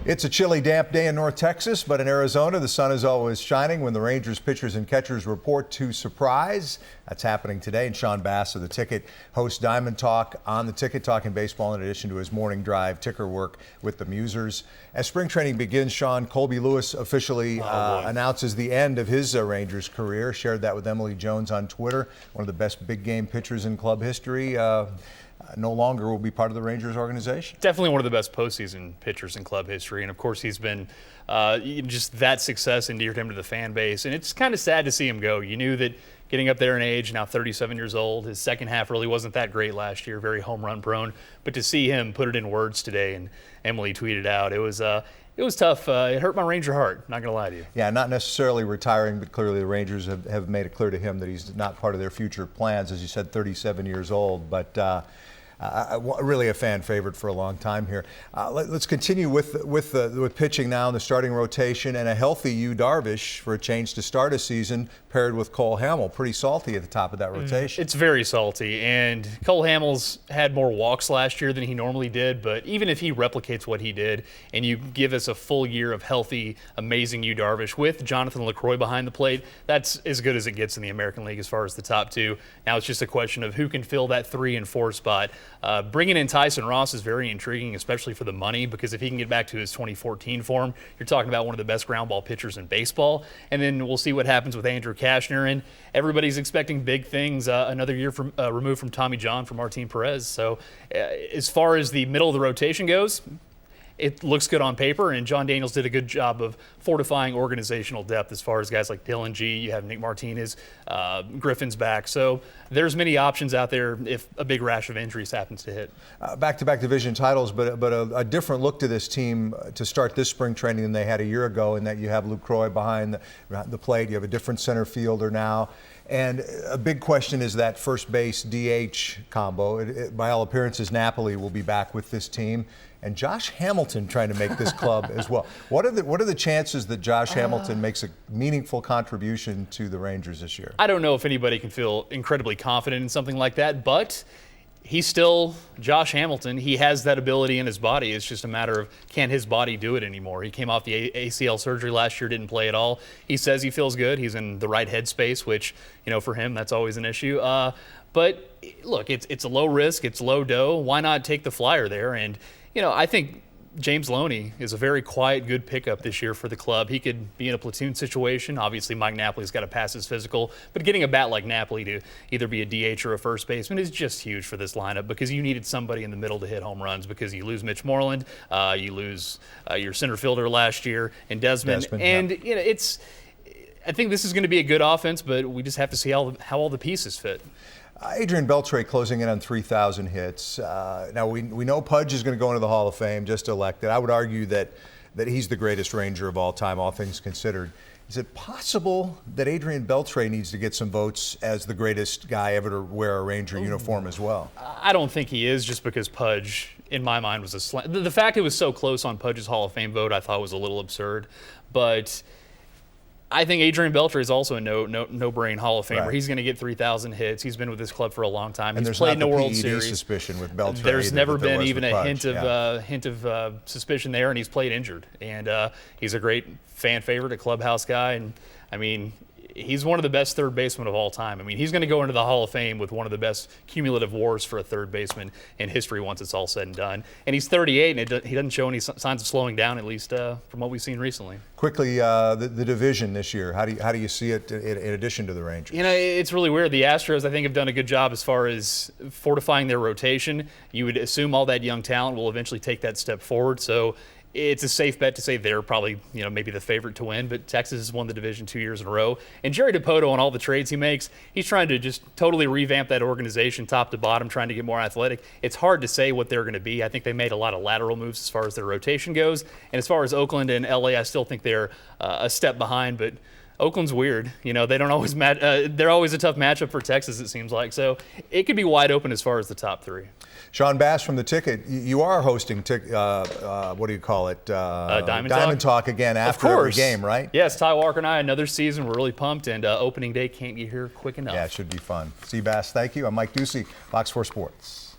It's a chilly, damp day in North Texas, but in Arizona, the sun is always shining when the Rangers pitchers and catchers report to surprise. That's happening today, and Sean Bass of The Ticket hosts Diamond Talk on The Ticket, talking baseball in addition to his morning drive ticker work with the Musers. As spring training begins, Sean, Colby Lewis officially announces the end of his Rangers career. Shared that with Emily Jones on Twitter. One of the best big game pitchers in club history. No longer will be part of the Rangers organization. Definitely one of the best postseason pitchers in club history, and of course he's been just that success endeared him to the fan base, and it's kind of sad to see him go. You knew that getting up there in age, now 37 years old, his second half really wasn't that great last year, very home run prone, but to see him put it in words today, and Emily tweeted out, it was tough. It hurt my Ranger heart, not going to lie to you. Yeah, not necessarily retiring, but clearly the Rangers have made it clear to him that he's not part of their future plans. As you said, 37 years old, but really a fan favorite for a long time here. Let's continue with pitching now in the starting rotation, and a healthy Yu Darvish for a change to start a season paired with Cole Hamels. Pretty salty at the top of that rotation. It's very salty, and Cole Hamels had more walks last year than he normally did, but even if he replicates what he did and you give us a full year of healthy, amazing Yu Darvish with Jonathan LaCroix behind the plate, that's as good as it gets in the American League as far as the top two. Now it's just a question of who can fill that 3 and 4 spot. Bringing in Tyson Ross is very intriguing, especially for the money, because if he can get back to his 2014 form, you're talking about one of the best ground ball pitchers in baseball. And then we'll see what happens with Andrew Cashner, and everybody's expecting big things another year removed from Tommy John for Martin Perez. So as far as the middle of the rotation goes, it looks good on paper, and John Daniels did a good job of fortifying organizational depth as far as guys like Dylan G. You have Nick Martinez, Griffin's back. So there's many options out there if a big rash of injuries happens to hit. Back-to-back division titles, but a different look to this team to start this spring training than they had a year ago, in that you have LaCroix behind the plate. You have a different center fielder now. And a big question is that first base DH combo. By all appearances, Napoli will be back with this team, and Josh Hamilton trying to make this club as well. What are the chances that Josh Hamilton makes a meaningful contribution to the Rangers this year? I don't know if anybody can feel incredibly confident in something like that, but he's still Josh Hamilton. He has that ability in his body. It's just a matter of, can his body do it anymore? He came off the ACL surgery last year, didn't play at all. He says he feels good. He's in the right headspace, which, for him, that's always an issue. But look, it's a low risk, it's low dough. Why not take the flyer there? And, I think James Loney is a very quiet, good pickup this year for the club. He could be in a platoon situation. Obviously, Mike Napoli's got to pass his physical, but getting a bat like Napoli to either be a DH or a first baseman is just huge for this lineup, because you needed somebody in the middle to hit home runs, because you lose Mitch Moreland, you lose your center fielder last year, and Desmond. And I think this is going to be a good offense, but we just have to see how all the pieces fit. Adrian Beltre closing in on 3,000 hits. Now we know Pudge is going to go into the Hall of Fame, just elected. I would argue that he's the greatest Ranger of all time, all things considered. Is it possible that Adrian Beltre needs to get some votes as the greatest guy ever to wear a Ranger uniform as well? I don't think he is, just because Pudge, in my mind, was a slam. The fact it was so close on Pudge's Hall of Fame vote, I thought was a little absurd. But I think Adrian Beltre is also a no-brain Hall of Famer. Right. He's going to get 3,000 hits. He's been with this club for a long time. And he's played in the World PED Series. Suspicion with Beltre. There's never been even a hint of suspicion there, and he's played injured. And he's a great fan favorite, a clubhouse guy, and I mean, he's one of the best third basemen of all time. I mean, he's going to go into the Hall of Fame with one of the best cumulative WARs for a third baseman in history once it's all said and done. And he's 38, and he doesn't show any signs of slowing down, at least from what we've seen recently. Quickly, the division this year, how do you see it in addition to the Rangers? It's really weird. The Astros, I think, have done a good job as far as fortifying their rotation. You would assume all that young talent will eventually take that step forward. So it's a safe bet to say they're probably, maybe the favorite to win, but Texas has won the division 2 years in a row. And Jerry DiPoto, on all the trades he makes, he's trying to just totally revamp that organization top to bottom, trying to get more athletic. It's hard to say what they're going to be. I think they made a lot of lateral moves as far as their rotation goes. And as far as Oakland and LA, I still think they're a step behind, but Oakland's weird. They don't always they're always a tough matchup for Texas, it seems like. So it could be wide open as far as the top three. Sean Bass from The Ticket, you are hosting, what do you call it? Diamond Talk again after every game, right? Yes, Ty Walker and I, another season. We're really pumped, and opening day can't get here quick enough. Yeah, it should be fun. See, Bass, thank you. I'm Mike Doocy, Fox 4 Sports.